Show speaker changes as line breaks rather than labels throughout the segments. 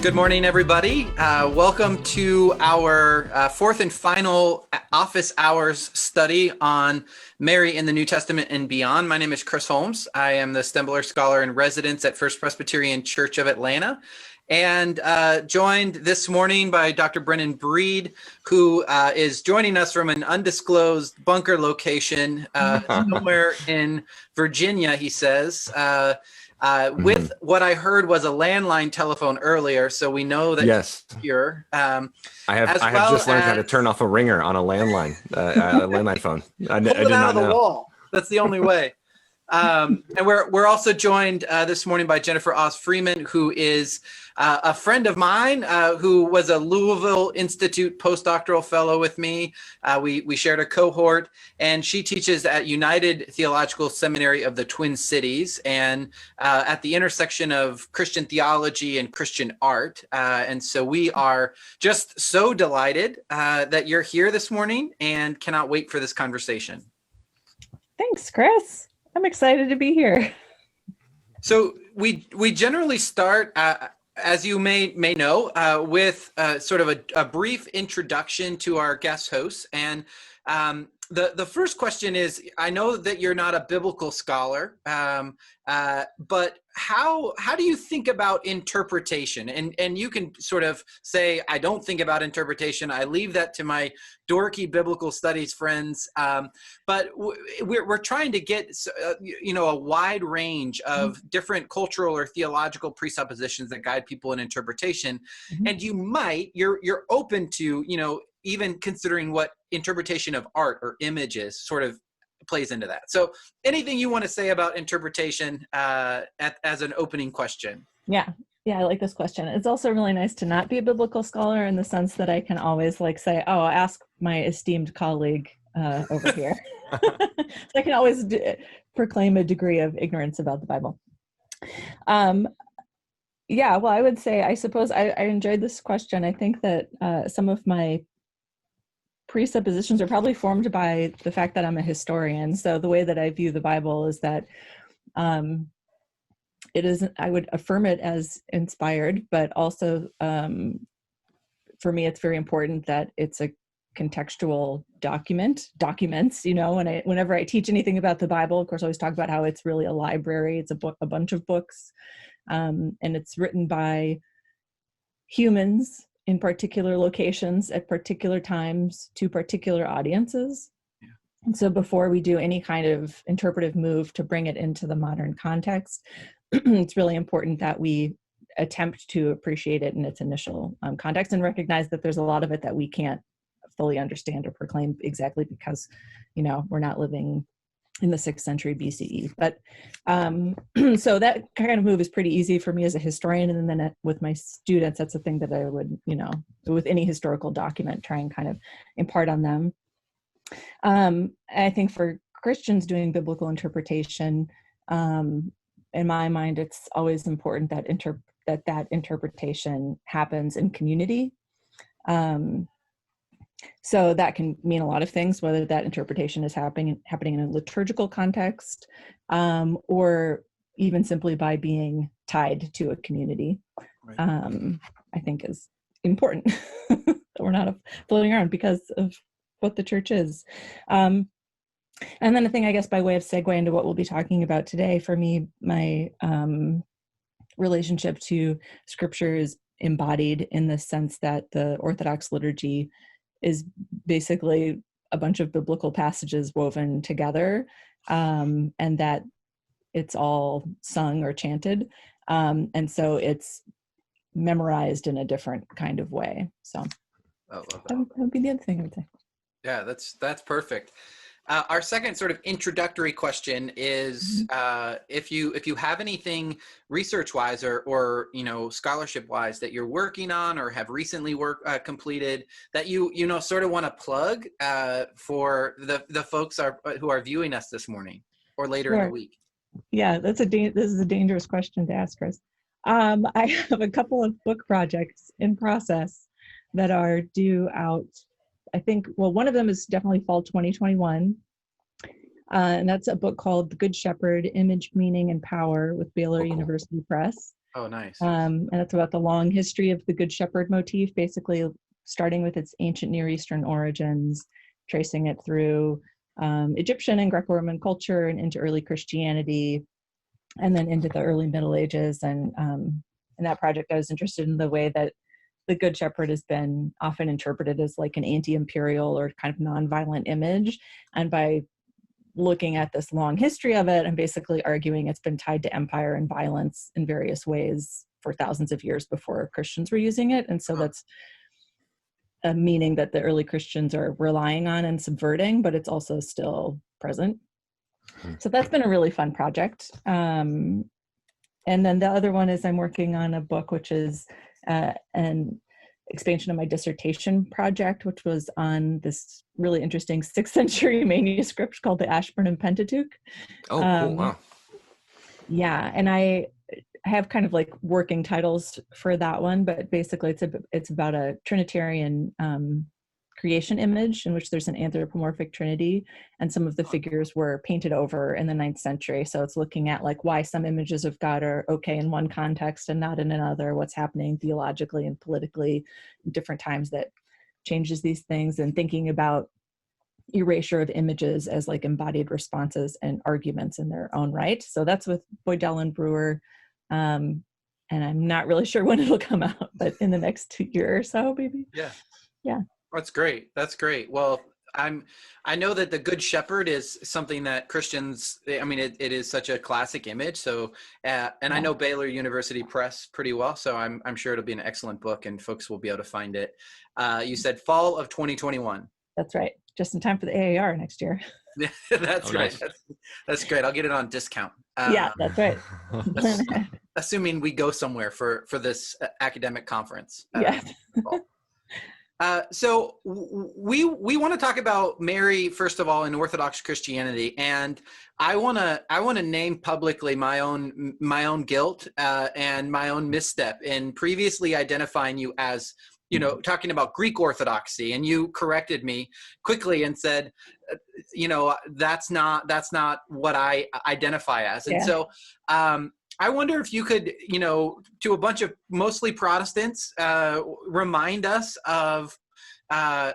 Good morning, everybody. Welcome to our fourth and final office hours study on Mary in the New Testament and beyond. My name is Chris Holmes. I am the Stembler Scholar in Residence at First Presbyterian Church of Atlanta, and joined this morning by Dr. Brennan Breed, who is joining us from an undisclosed bunker location somewhere in Virginia, he says. With what I heard was a landline telephone earlier, so we know that
yes,
he's here.
I have just learned how to turn off a ringer on a landline, a landline phone. I did
it out
not
of the
know.
wall. That's the only way. And we're also joined this morning by Jennifer Awes Freeman, who is a friend of mine who was a Louisville Institute postdoctoral fellow with me. We shared a cohort, and she teaches at United Theological Seminary of the Twin Cities, and at the intersection of Christian theology and Christian art. And so we are just so delighted that you're here this morning and cannot wait for this conversation.
Thanks, Chris. I'm excited to be here.
So we generally start, as you may know, with sort of a brief introduction to our guest hosts. And the first question is, I know that you're not a biblical scholar, but how do you think about interpretation? And you can sort of say, I don't think about interpretation. I leave that to my dorky biblical studies friends. But we're trying to get a wide range of different cultural or theological presuppositions that guide people in interpretation. Mm-hmm. And you're open to even considering what interpretation of art or images sort of plays into that. So anything you want to say about interpretation as an opening question?
Yeah, I like this question. It's also really nice to not be a biblical scholar in the sense that I can always say, oh, I'll ask my esteemed colleague over here. So I can always proclaim a degree of ignorance about the Bible. Yeah, well, I would say, I suppose I enjoyed this question. I think that some of my presuppositions are probably formed by the fact that I'm a historian. So the way that I view the Bible is that it is, I would affirm it as inspired, but also for me, it's very important that it's a contextual documents, whenever I teach anything about the Bible, of course, I always talk about how it's really a library. It's a bunch of books, and it's written by humans in particular locations at particular times to particular audiences. Yeah. And so before we do any kind of interpretive move to bring it into the modern context, it's really important that we attempt to appreciate it in its initial context and recognize that there's a lot of it that we can't fully understand or proclaim exactly because, we're not living in the 6th century BCE. But so that kind of move is pretty easy for me as a historian. And then with my students, that's the thing that I would, with any historical document, try and kind of impart on them. I think for Christians doing biblical interpretation, in my mind, it's always important that that interpretation happens in community. So that can mean a lot of things, whether that interpretation is happening in a liturgical context, or even simply by being tied to a community. Right. I think is important. We're not floating around because of what the church is. And then I think, I guess, by way of segue into what we'll be talking about today, for me, my relationship to Scripture is embodied in the sense that the Orthodox liturgy is basically a bunch of biblical passages woven together, and that it's all sung or chanted. And so it's memorized in a different kind of way. So that would be the other thing I would say.
Yeah, that's perfect. Our second sort of introductory question is, if you have anything research-wise or scholarship-wise that you're working on or have recently completed that you sort of want to plug for the folks who are viewing us this morning or later in the week.
Yeah, this is a dangerous question to ask, Chris. I have a couple of book projects in process that are due out. I think, one of them is definitely fall 2021. And that's a book called The Good Shepherd, Image, Meaning, and Power with Baylor University Press.
Oh, nice.
And it's about the long history of the Good Shepherd motif, basically starting with its ancient Near Eastern origins, tracing it through Egyptian and Greco-Roman culture and into early Christianity, and then into the early Middle Ages. And in that project, I was interested in the way that the Good Shepherd has been often interpreted as like an anti-imperial or kind of nonviolent image. And by looking at this long history of it, I'm basically arguing it's been tied to empire and violence in various ways for thousands of years before Christians were using it. And so that's a meaning that the early Christians are relying on and subverting, but it's also still present. So that's been a really fun project. And then the other one is I'm working on a book, which is an expansion of my dissertation project, which was on this really interesting 6th century manuscript called the Ashburnham Pentateuch.
Oh, cool. Wow.
Yeah, and I have kind of like working titles for that one, but basically it's about a Trinitarian creation image in which there's an anthropomorphic trinity, and some of the figures were painted over in the 9th century. So it's looking at like why some images of God are okay in one context and not in another, what's happening theologically and politically in different times that changes these things, and thinking about erasure of images as like embodied responses and arguments in their own right. So that's with Boydell and Brewer. And I'm not really sure when it'll come out, but in the next year or so, maybe. Yeah.
That's great. That's great. Well, I know that the Good Shepherd is something that Christians, I mean, it is such a classic image. So, and I know Baylor University Press pretty well, so I'm sure it'll be an excellent book and folks will be able to find it. You said fall of 2021.
That's right. Just in time for the AAR next year.
That's right.
Nice.
That's great. I'll get it on discount.
Yeah, that's right.
Assuming we go somewhere for this academic conference.
Yeah.
So we want to talk about Mary first of all in Orthodox Christianity, and I want to name publicly my own guilt and my own misstep in previously identifying you as, you know, talking about Greek Orthodoxy, and you corrected me quickly and said, you know, that's not what I identify as, and so. I wonder if you could, you know, to a bunch of mostly Protestants, remind us of,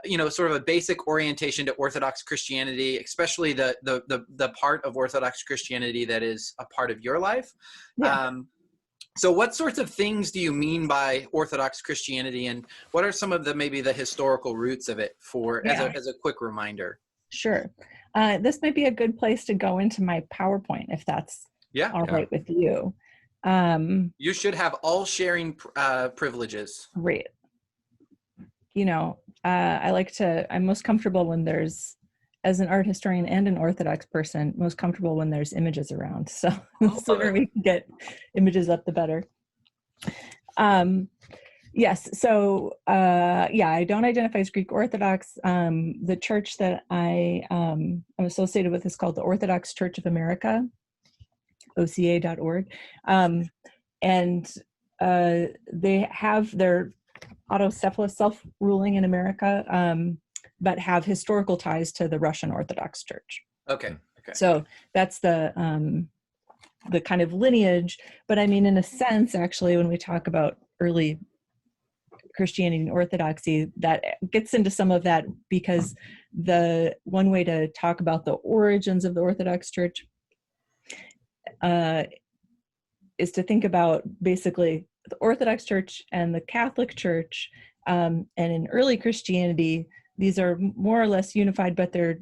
you know, sort of a basic orientation to Orthodox Christianity, especially the part of Orthodox Christianity that is a part of your life. Yeah. So what sorts of things do you mean by Orthodox Christianity, and what are some of maybe the historical roots of it as a quick reminder?
Sure. This might be a good place to go into my PowerPoint if that's all right with you.
You should have all sharing privileges.
Great. You know, I'm most comfortable when there's, as an art historian and an Orthodox person, most comfortable when there's images around. So the sooner we can get images up, the better. Yes. So, I don't identify as Greek Orthodox. The church that I'm associated with is called the Orthodox Church of America, oca.org. And they have their autocephalous self-ruling in America, but have historical ties to the Russian Orthodox Church.
Okay.
So that's the kind of lineage. But I mean, in a sense, actually, when we talk about early Christianity and Orthodoxy, that gets into some of that, because the one way to talk about the origins of the Orthodox Church is to think about basically the Orthodox Church and the Catholic Church, and in early Christianity, these are more or less unified, but they're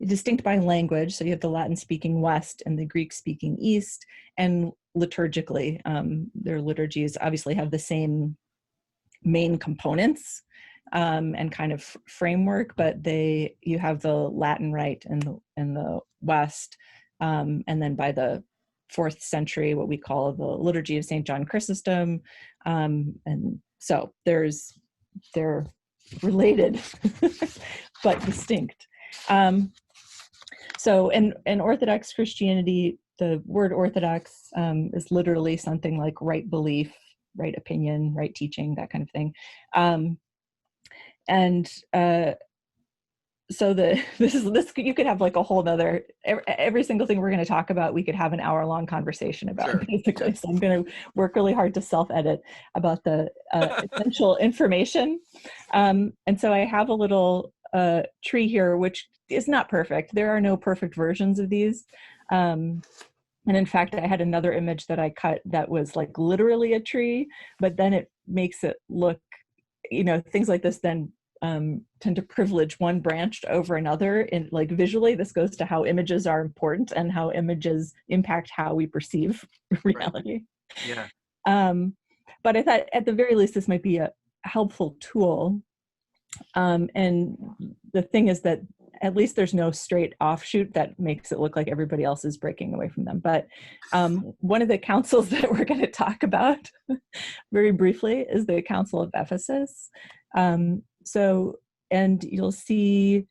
distinct by language. So you have the Latin-speaking West and the Greek-speaking East, and liturgically, their liturgies obviously have the same main components and kind of framework, but you have the Latin Rite in the West, and then by the 4th century, what we call the Liturgy of St. John Chrysostom, and so they're related but distinct. So in Orthodox Christianity, the word Orthodox is literally something like right belief, right opinion, right teaching, that kind of thing. so this you could have like a whole nother, every single thing we're going to talk about, we could have an hour-long conversation about, sure, basically. Yeah. So I'm going to work really hard to self-edit about the essential information. And so I have a little tree here, which is not perfect. There are no perfect versions of these. And in fact, I had another image that I cut that was like literally a tree, but then it makes it look, things like this then tend to privilege one branch over another. And like visually, this goes to how images are important and how images impact how we perceive reality.
Right.
Yeah. But I thought at the very least, this might be a helpful tool. And the thing is that at least there's no straight offshoot that makes it look like everybody else is breaking away from them. But one of the councils that we're going to talk about very briefly is the Council of Ephesus. And you'll see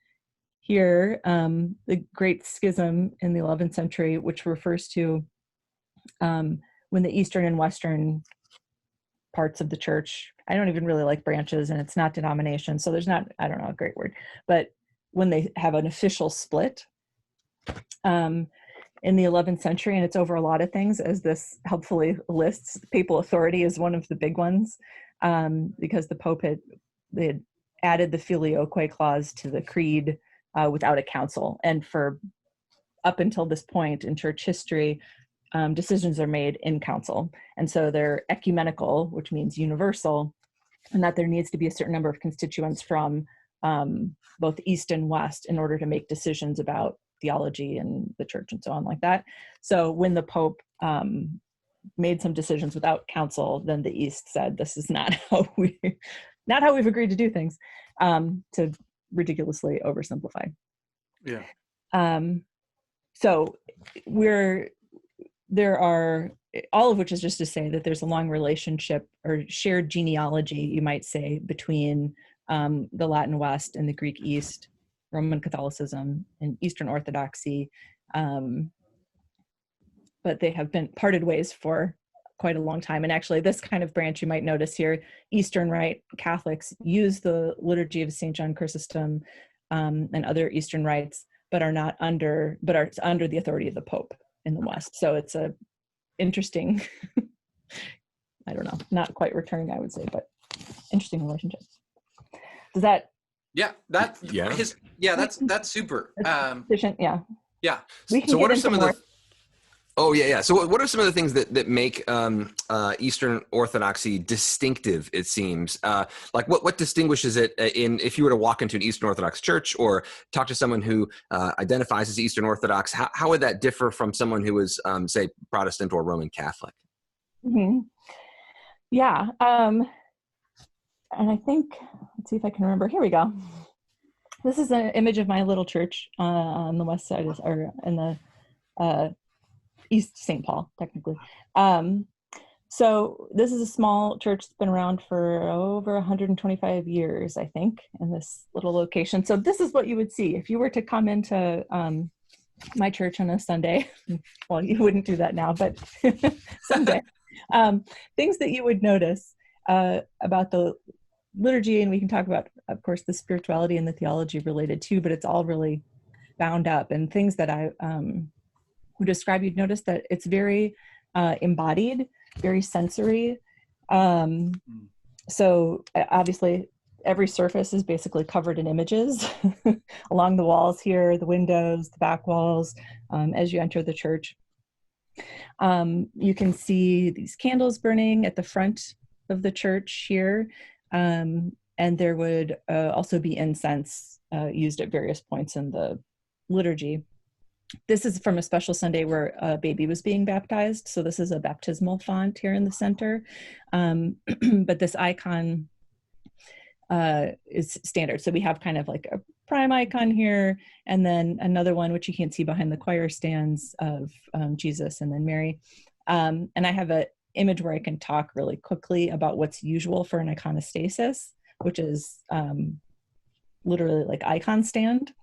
here the Great Schism in the 11th century, which refers to when the Eastern and Western parts of the church, I don't even really like branches, and it's not denomination, so there's not, I don't know, a great word, but when they have an official split in the 11th century, and it's over a lot of things, as this helpfully lists, papal authority is one of the big ones, because the Pope had added the filioque clause to the creed without a council. And for up until this point in church history, decisions are made in council. And so they're ecumenical, which means universal, and that there needs to be a certain number of constituents from both East and West in order to make decisions about theology and the church and so on like that. So when the Pope made some decisions without council, then the East said, this is not how we've agreed to do things, to ridiculously oversimplify.
Yeah.
So there are, all of which is just to say that there's a long relationship or shared genealogy, you might say, between the Latin West and the Greek East, Roman Catholicism and Eastern Orthodoxy. But they have been parted ways for quite a long time. And actually this kind of branch you might notice here, Eastern Rite Catholics use the liturgy of St. John Chrysostom and other Eastern rites, but are under the authority of the Pope in the West. So it's a interesting, I don't know, not quite recurring, I would say, but interesting relationship. Does that?
Yeah, that's super.
Efficient, yeah.
Yeah.
So what are some of the? Oh yeah. So what are some of the things that make Eastern Orthodoxy distinctive? It seems like what distinguishes it if you were to walk into an Eastern Orthodox church or talk to someone who identifies as Eastern Orthodox, how would that differ from someone who is say Protestant or Roman Catholic?
Mm-hmm. Yeah, and I think, let's see if I can remember. Here we go. This is an image of my little church on the west side, or in the East St. Paul, technically. So this is a small church that's been around for over 125 years, I think, in this little location. So this is what you would see if you were to come into my church on a Sunday. Well, you wouldn't do that now, but someday. Things that you would notice about the liturgy, and we can talk about, of course, the spirituality and the theology related too, but it's all really bound up. And things that I would describe, you'd notice that it's very embodied, very sensory. So obviously every surface is basically covered in images along the walls here, the windows, the back walls, as you enter the church. You can see these candles burning at the front of the church here. And there would also be incense used at various points in the liturgy. This is from a special Sunday where a baby was being baptized. So this is a baptismal font here in the center. But this icon is standard. So we have kind of like a prime icon here, and then another one, which you can't see behind the choir stands, of Jesus and then Mary. And I have an image where I can talk really quickly about what's usual for an iconostasis, which is literally like icon stand.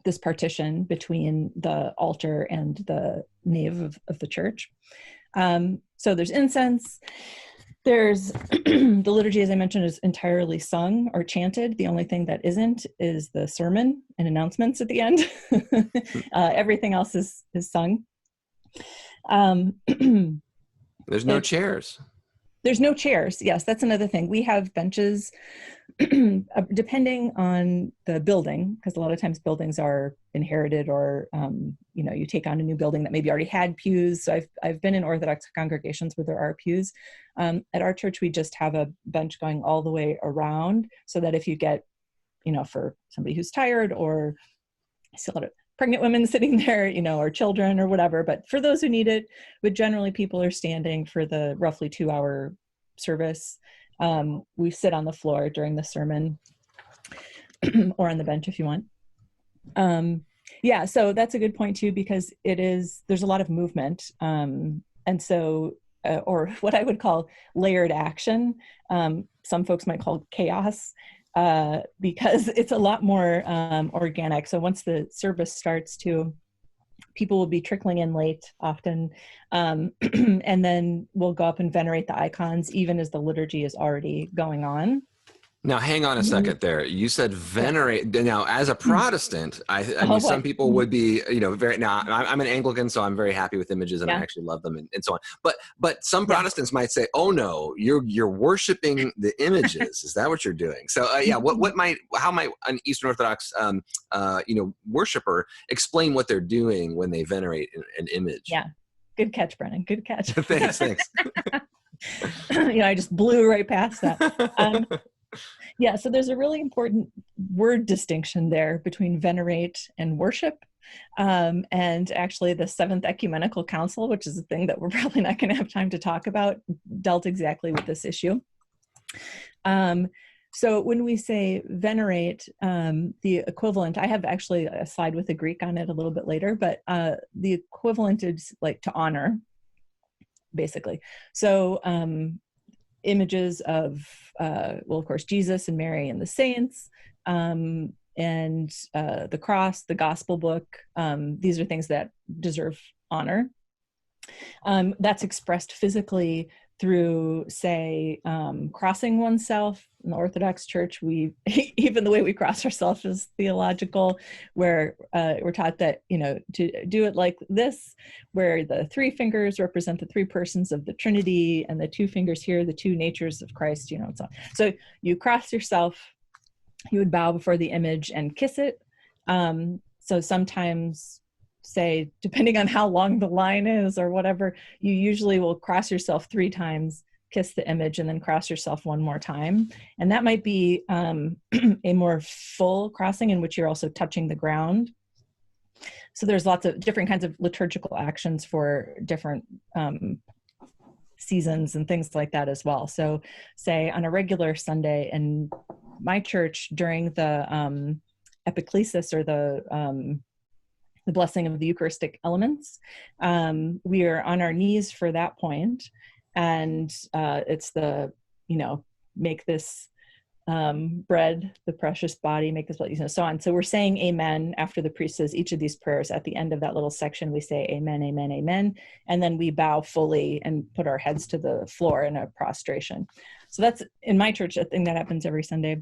This partition between the altar and the nave of the church. So there's incense. There's the liturgy, as I mentioned, is entirely sung or chanted. The only thing that isn't is the sermon and announcements at the end. Everything else is sung.
There's no chairs.
There's no chairs. Yes, that's another thing. We have benches, depending on the building, because a lot of times buildings are inherited, or you take on a new building that maybe already had pews. So I've been in Orthodox congregations where there are pews. At our church, we just have a bench going all the way around, so that if you get, for somebody who's tired, or I see a lot of pregnant women sitting there, or children or whatever, but for those who need it, but generally people are standing for the roughly 2-hour service. We sit on the floor during the sermon or on the bench if you want. Yeah, so that's a good point too, because there's a lot of movement. And so, or what I would call layered action. Some folks might call chaos, because it's a lot more organic. So once the service starts too, people will be trickling in late often. And then we'll go up and venerate the icons, even as the liturgy is already going on.
Now, hang on a second there. You said venerate. Now, as a Protestant, I mean, some people would be, very, now I'm an Anglican, so I'm very happy with images and I actually love them and so on. But some Protestants might say, oh no, you're worshiping the images. Is that what you're doing? So how might an Eastern Orthodox, worshiper explain what they're doing when they venerate an image?
Yeah. Good catch, Brennan. Good catch.
Thanks.
I just blew right past that. Yeah, so there's a really important word distinction there between venerate and worship. And actually the Seventh Ecumenical Council, which is a thing that we're probably not going to have time to talk about, dealt exactly with this issue. So when we say venerate, the equivalent, I have actually a slide with the Greek on it a little bit later, but the equivalent is like to honor, basically. So images of, of course, Jesus and Mary and the saints, and the cross, the gospel book. These are things that deserve honor. That's expressed physically through, say, crossing oneself. In the Orthodox Church, even the way we cross ourselves is theological, where we're taught that, to do it like this, where the 3 fingers represent the 3 persons of the Trinity, and the 2 fingers here, the 2 natures of Christ, and so on. So you cross yourself, you would bow before the image and kiss it. So sometimes, say, depending on how long the line is or whatever, you usually will cross yourself 3 times, kiss the image, and then cross yourself 1 more time. And that might be a more full crossing in which you're also touching the ground. So there's lots of different kinds of liturgical actions for different seasons and things like that as well. So say on a regular Sunday in my church, during the epiclesis, or the blessing of the Eucharistic elements, we are on our knees for that point. And it's the, make this bread, the precious body, make this blood, so on. So we're saying amen after the priest says each of these prayers. At the end of that little section, we say amen, amen, amen. And then we bow fully and put our heads to the floor in a prostration. So that's, in my church, a thing that happens every Sunday.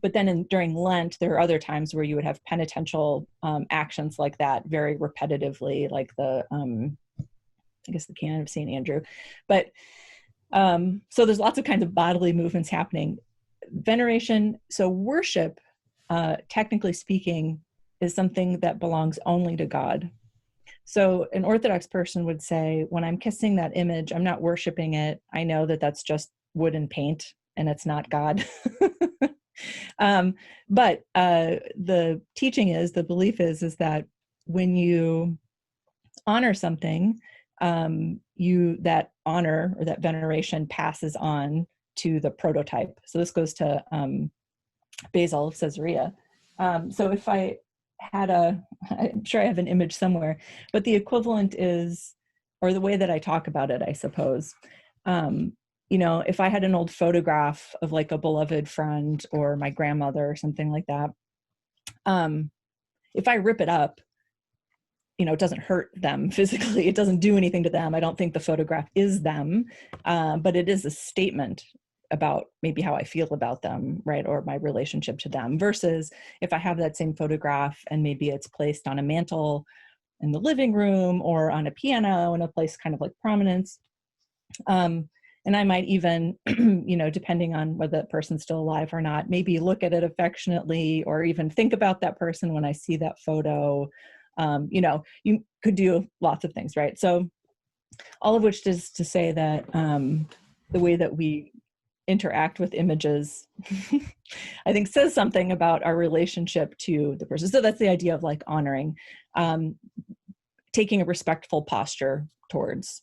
But then during Lent, there are other times where you would have penitential actions like that, very repetitively, like the canon of St. Andrew. But so there's lots of kinds of bodily movements happening. Veneration, so worship, technically speaking, is something that belongs only to God. So an Orthodox person would say, when I'm kissing that image, I'm not worshiping it. I know that that's just wood and paint and it's not God. But the teaching is, the belief is that when you honor something, that honor or that veneration passes on to the prototype. So this goes to Basil of Caesarea. So if I had I'm sure I have an image somewhere, but the equivalent is, or the way that I talk about it, I suppose, if I had an old photograph of like a beloved friend or my grandmother or something like that, if I rip it up, it doesn't hurt them physically. It doesn't do anything to them. I don't think the photograph is them, but it is a statement about maybe how I feel about them, right? Or my relationship to them, versus if I have that same photograph and maybe it's placed on a mantle in the living room or on a piano in a place kind of like prominence. And I might even, depending on whether that person's still alive or not, maybe look at it affectionately or even think about that person when I see that photo. You could do lots of things, right? So all of which is to say that the way that we interact with images, I think says something about our relationship to the person. So that's the idea of like honoring, taking a respectful posture towards,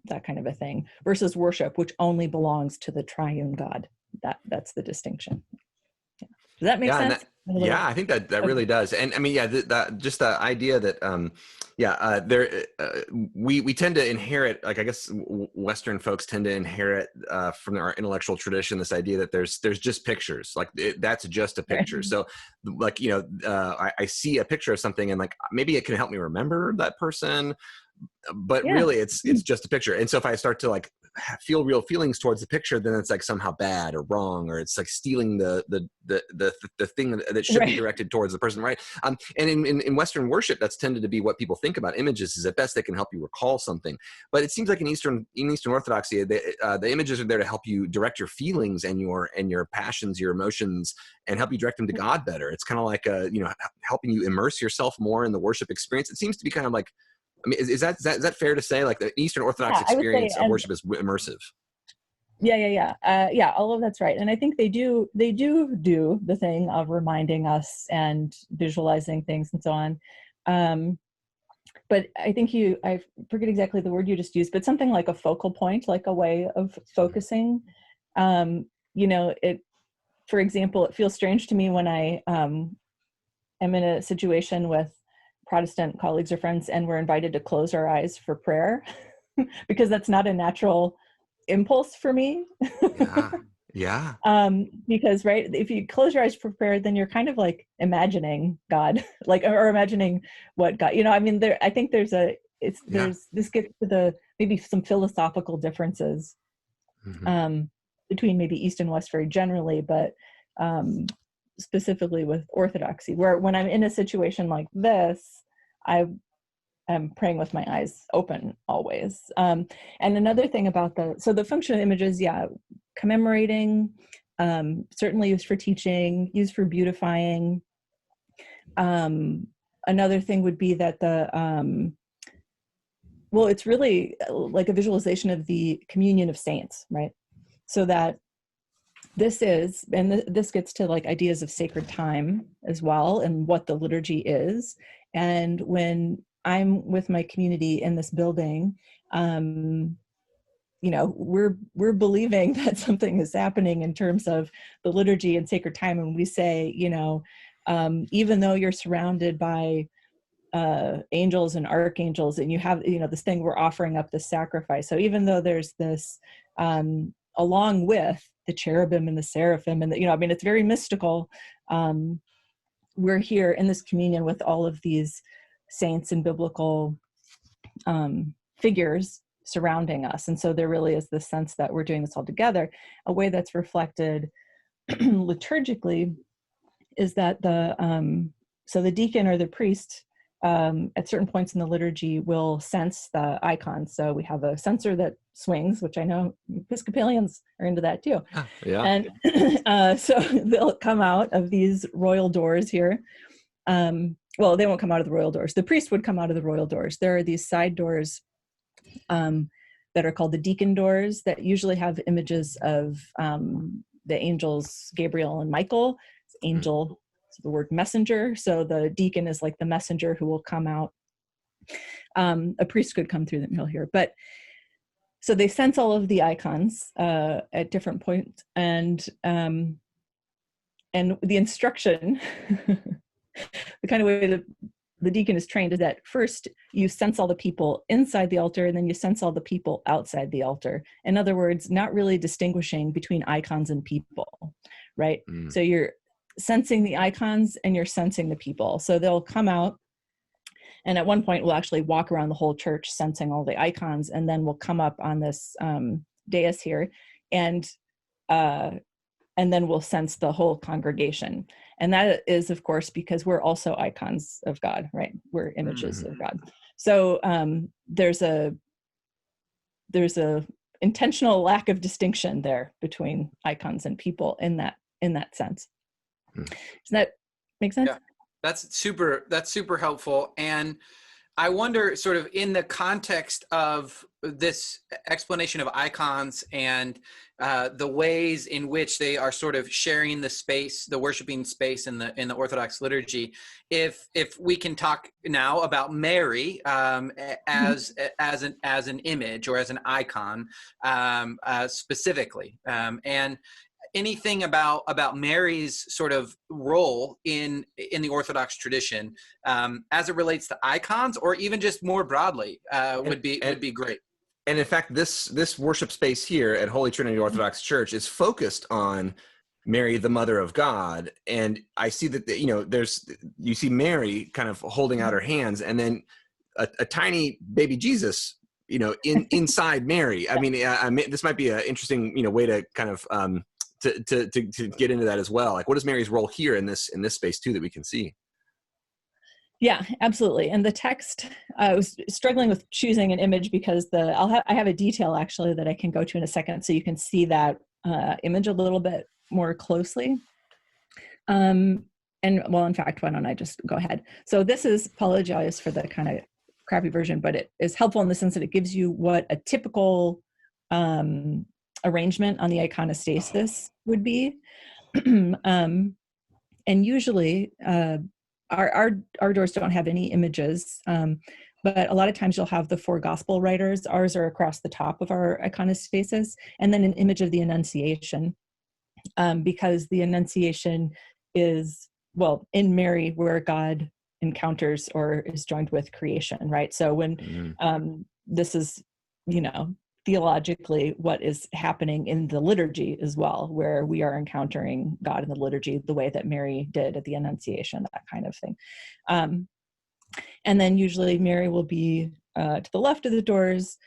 that kind of a thing, versus worship, which only belongs to the triune God. That's the distinction. Yeah. Does that make sense?
I think that really does. And I mean, just the idea that, we tend to inherit, like, I guess Western folks tend to inherit from our intellectual tradition, this idea that there's just pictures, like that's just a picture. Right. So like, I see a picture of something and like, maybe it can help me remember that person, but really it's just a picture. And so if I start to like feel real feelings towards the picture, then it's like somehow bad or wrong, or it's like stealing the thing that should be directed towards the person, right? And in Western worship, that's tended to be what people think about images, is at best they can help you recall something. But it seems like in Eastern Orthodoxy, the images are there to help you direct your feelings and your passions, your emotions, and help you direct them to God better. It's kind of like helping you immerse yourself more in the worship experience. It seems to be kind of like, I mean, is that fair to say? Like the Eastern Orthodox experience of worship is immersive.
Yeah, all of that's right. And I think they do the thing of reminding us and visualizing things and so on. But I think I forget exactly the word you just used, but something like a focal point, like a way of focusing. For example, it feels strange to me when I am in a situation with Protestant colleagues or friends and we're invited to close our eyes for prayer because that's not a natural impulse for me.
Yeah.
Because, right, if you close your eyes for prayer, then you're kind of like imagining God, like, or imagining what God, I think this gets to the, maybe some philosophical differences between maybe East and West very generally, but specifically with Orthodoxy, where when I'm in a situation like this, I am praying with my eyes open always. And another thing about the function of images, commemorating, certainly used for teaching, used for beautifying. Another thing would be that it's really like a visualization of the communion of saints, right? So that this gets to like ideas of sacred time as well, and what the liturgy is. And when I'm with my community in this building, we're believing that something is happening in terms of the liturgy and sacred time. And we say, even though you're surrounded by angels and archangels, and you have, this thing, we're offering up this sacrifice. So even though there's this, along with the cherubim and the seraphim, and it's very mystical. We're here in this communion with all of these saints and biblical figures surrounding us. And so there really is this sense that we're doing this all together. A way that's reflected liturgically is that the deacon or the priest at certain points in the liturgy will sense the icons. So we have a censer that swings, which I know Episcopalians are into that too.
Yeah.
And so they'll come out of these royal doors here. Well, they won't come out of the royal doors. The priest would come out of the royal doors. There are these side doors that are called the deacon doors that usually have images of the angels Gabriel and Michael. Angel, the word messenger. So the deacon is like the messenger who will come out. A priest could come through them, you'll hear. But so they sense all of the icons at different points, and the instruction, the kind of way that the deacon is trained is that first you sense all the people inside the altar, and then you sense all the people outside the altar. In other words, not really distinguishing between icons and people, right? So you're sensing the icons and you're sensing the people. So they'll come out, And at one point, we'll actually walk around the whole church sensing all the icons, and then we'll come up on this dais here, and then we'll sense the whole congregation. And that is, of course, because we're also icons of God, right? We're images of God. So there's a intentional lack of distinction there between icons and people in that sense. Does that make sense?
Yeah, that's super helpful. And I wonder, sort of in the context of this explanation of icons and the ways in which they are sort of sharing the space, the worshiping space in the Orthodox liturgy, if we can talk now about Mary as an image or as an icon specifically, and anything about Mary's sort of role in the Orthodox tradition as it relates to icons, or even just more broadly, would be great.
And in fact, this worship space here at Holy Trinity Orthodox Church is focused on Mary, the Mother of God. And I see that, you see Mary kind of holding out her hands, and then a tiny baby Jesus, inside Mary. I mean, this might be an interesting, way to kind of to get into that as well. Like, what is Mary's role here in this space too that we can see?
Yeah, absolutely. And the text, I was struggling with choosing an image because I have a detail actually that I can go to in a second, so you can see that image a little bit more closely. In fact, why don't I just go ahead? So this is, apologize for the kind of crappy version, but it is helpful in the sense that it gives you what a typical arrangement on the iconostasis would be. And usually, our doors don't have any images, but a lot of times you'll have the four gospel writers. Ours are across the top of our iconostasis, and then an image of the Annunciation, because the Annunciation is, well, in Mary where God encounters or is joined with creation, right? So when this is, theologically what is happening in the liturgy as well, where we are encountering God in the liturgy the way that Mary did at the Annunciation, that kind of thing. And then usually Mary will be to the left of the doors,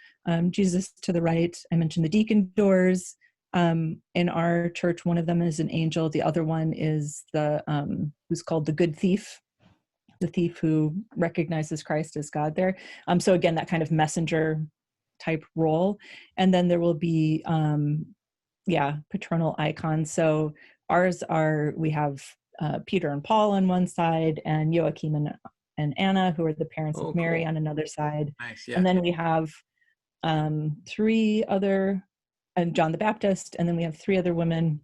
Jesus to the right. I mentioned the deacon doors. In our church, one of them is an angel. The other one is who's called the good thief, the thief who recognizes Christ as God there. So again, that kind of messenger type role. And then there will be, paternal icons. So ours we have Peter and Paul on one side, and Joachim and Anna, who are the parents of Mary, on another side.
Nice, yeah.
And then we have three other, and John the Baptist, and then we have three other women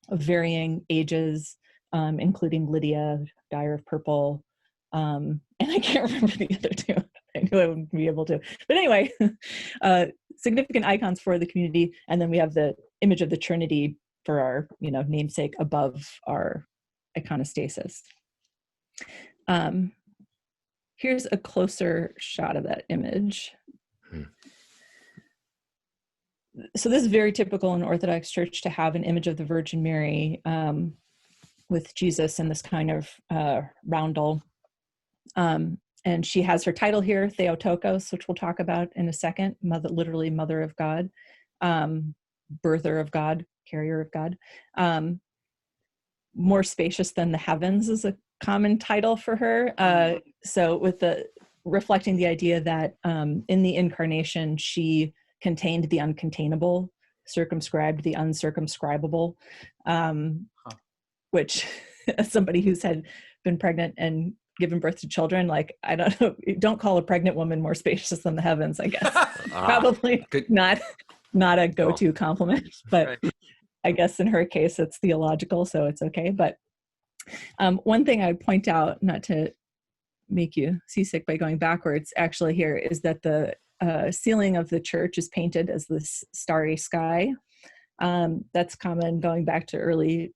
of varying ages, including Lydia, dyer of purple, and I can't remember the other two. I knew I wouldn't be able to. But anyway, significant icons for the community. And then we have the image of the Trinity for our, namesake above our iconostasis. Here's a closer shot of that image. So this is very typical in Orthodox Church to have an image of the Virgin Mary with Jesus in this kind of roundel. And she has her title here, Theotokos, which we'll talk about in a second, literally Mother of God, birther of God, carrier of God. More spacious than the heavens is a common title for her. So with reflecting the idea that in the incarnation, she contained the uncontainable, circumscribed the uncircumscribable, which as somebody who's been pregnant and given birth to children, like, I don't know, don't call a pregnant woman more spacious than the heavens, I guess. Probably not a go-to compliment, but right. I guess in her case, it's theological, so it's okay. But one thing I would point out, not to make you seasick by going backwards, actually here, is that the ceiling of the church is painted as this starry sky. That's common going back to early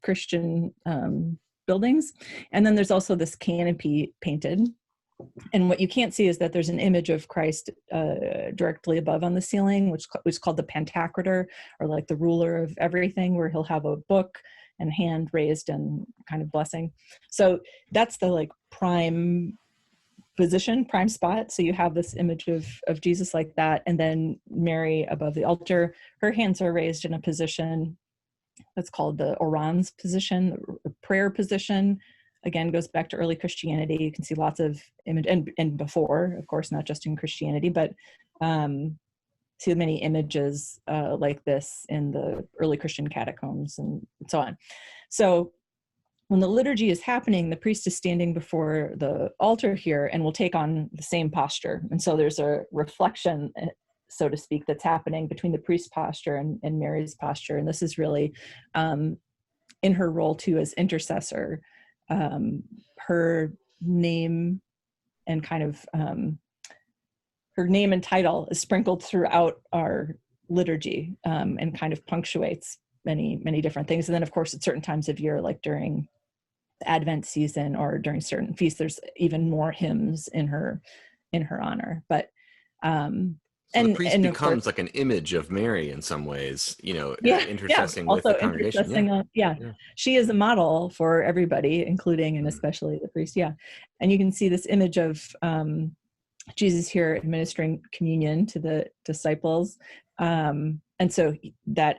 Christian buildings. And then there's also this canopy painted. And what you can't see is that there's an image of Christ directly above on the ceiling, which is called the Pantocrator, or like the ruler of everything, where he'll have a book and hand raised and kind of blessing. So that's the like prime position, prime spot. So you have this image of Jesus like that, and then Mary above the altar. Her hands are raised in a position that's called the Orans position, or prayer position. Again, goes back to early Christianity. You can see lots of image, and before, of course, not just in Christianity, but see many images like this in the early Christian catacombs and so on. So when the liturgy is happening, the priest is standing before the altar here and will take on the same posture. And so there's a reflection, so to speak, that's happening between the priest's posture and Mary's posture. And this is really in her role too as intercessor. Her name and kind of her name and title is sprinkled throughout our liturgy and kind of punctuates many different things. And then of course at certain times of year, like during the Advent season or during certain feasts, there's even more hymns in her honor. But
so the priest becomes like an image of Mary in some ways, intercessing with the congregation.
She is a model for everybody, including and especially the priest. And you can see this image of Jesus here administering communion to the disciples, and so that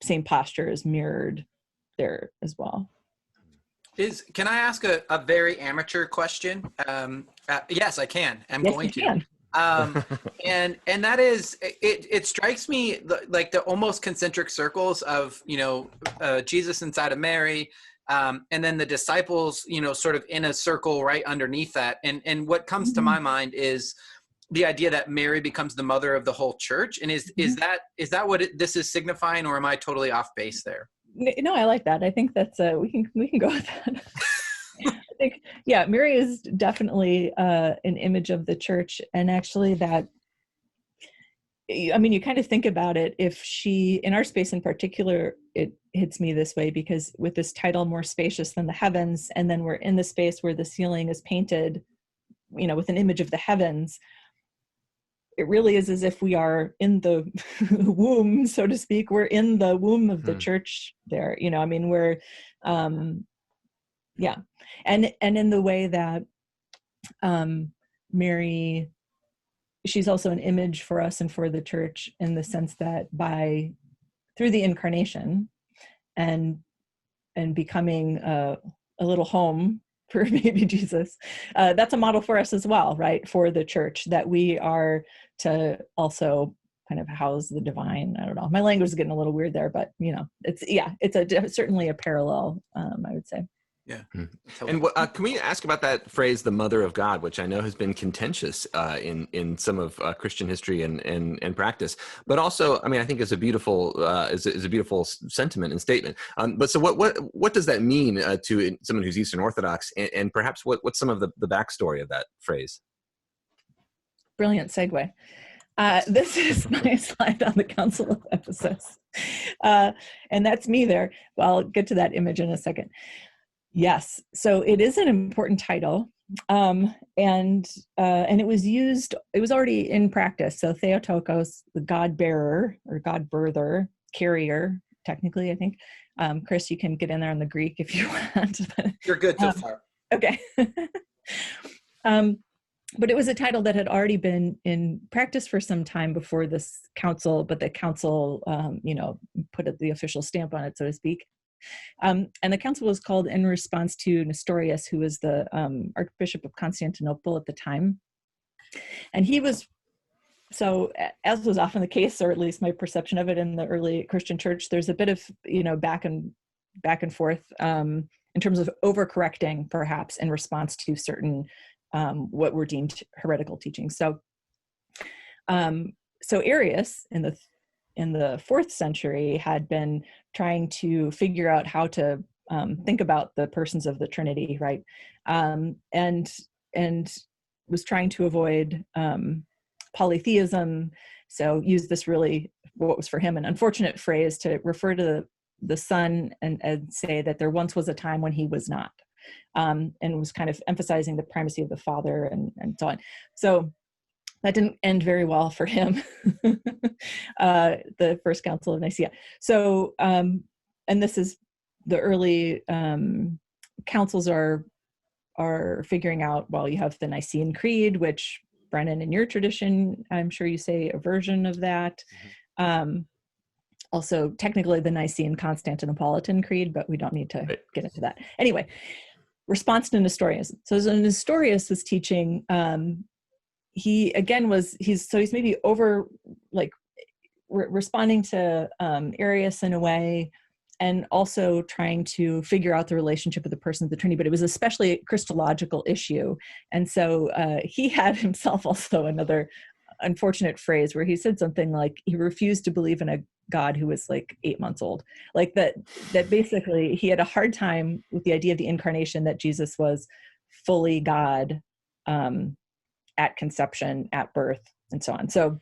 same posture is mirrored there as well.
Can I ask a very amateur question? Yes, I can. I'm going to. And that is, it strikes me like the almost concentric circles of, Jesus inside of Mary, and then the disciples, sort of in a circle right underneath that. And what comes to my mind is the idea that Mary becomes the mother of the whole church. And is that what this is signifying, or am I totally off base there?
No, I like that. I think that's we can go with that. I think, Mary is definitely an image of the church, and actually that, you kind of think about it, if she, in our space in particular, it hits me this way because with this title, more spacious than the heavens, and then we're in the space where the ceiling is painted, with an image of the heavens. It really is as if we are in the womb, so to speak. We're in the womb of the church there. We're, and in the way that Mary, she's also an image for us and for the church, in the sense that through the incarnation and becoming a little home for baby Jesus, that's a model for us as well, right? For the church, that we are to also kind of house the divine. I don't know, my language is getting a little weird there, but it's certainly a parallel, I would say.
Yeah.
And can we ask about that phrase, the mother of God, which I know has been contentious in some of Christian history and practice, but also, I think is a beautiful sentiment and statement. But so what does that mean to someone who's Eastern Orthodox, and perhaps what's some of the backstory of that phrase?
Brilliant segue. This is my slide on the Council of Ephesus, and that's me there. Well, I'll get to that image in a second. Yes, so it is an important title, and it was used. It was already in practice. So Theotokos, the God bearer or God birther, carrier, technically, I think. Chris, you can get in there on the Greek if you want.
You're good so far.
Okay. But it was a title that had already been in practice for some time before this council, but the council, put the official stamp on it, so to speak. And the council was called in response to Nestorius, who was the Archbishop of Constantinople at the time. And he was, so as was often the case, or at least my perception of it in the early Christian church, there's a bit of, back and forth in terms of overcorrecting, perhaps, in response to certain what were deemed heretical teachings. So Arius in the 4th century had been trying to figure out how to think about the persons of the Trinity, right? And was trying to avoid polytheism. So used this really, what was for him an unfortunate phrase, to refer to the Son and say that there once was a time when he was not. And was kind of emphasizing the primacy of the Father and so on. So that didn't end very well for him, the First Council of Nicaea. So, and this is the early councils are are figuring out, well, you have the Nicene Creed, which Brennan, in your tradition, I'm sure you say a version of that. Also technically the Nicene Constantinopolitan Creed, but we don't need to get into that. Anyway, response to Nestorius. So Nestorius was teaching, he's maybe over, like, responding to Arius in a way, and also trying to figure out the relationship of the persons of the Trinity, but it was especially a Christological issue. And so he had himself also another unfortunate phrase where he said something like he refused to believe in a God who was like 8 months old. Like that basically he had a hard time with the idea of the incarnation, that Jesus was fully God at conception, at birth, and so on. So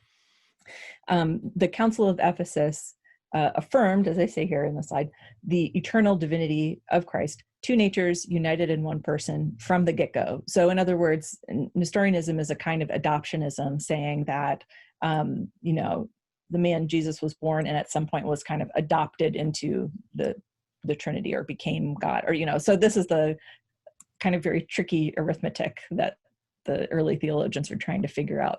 the Council of Ephesus affirmed, as I say here in the slide, the eternal divinity of Christ, two natures united in one person from the get-go. So in other words, Nestorianism is a kind of adoptionism, saying that, the man Jesus was born and at some point was kind of adopted into the Trinity, or became God, or, so this is the kind of very tricky arithmetic that the early theologians are trying to figure out.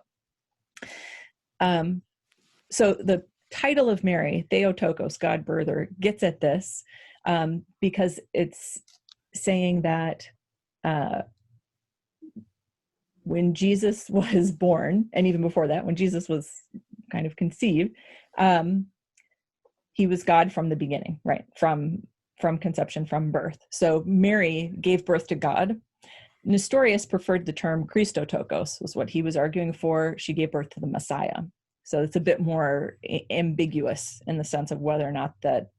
So the title of Mary, Theotokos, God birther, gets at this because it's saying that when Jesus was born, and even before that, when Jesus was kind of conceived, he was God from the beginning, right? From conception, from birth. So Mary gave birth to God. Nestorius preferred the term Christotokos, was what he was arguing for. She gave birth to the Messiah. So it's a bit more ambiguous in the sense of whether or not that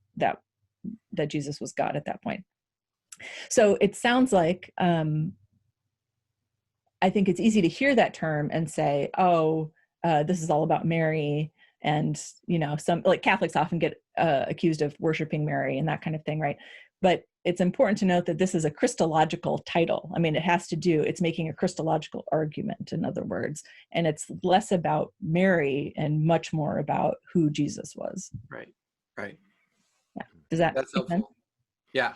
Jesus was God at that point. So it sounds like, I think it's easy to hear that term and say, this is all about Mary. And, some, like, Catholics often get accused of worshiping Mary and that kind of thing, right? But it's important to note that this is a Christological title. I mean, it's making a Christological argument, in other words, and it's less about Mary and much more about who Jesus was.
Right.
Yeah. Does that
That's
make sense?
helpful. Yeah.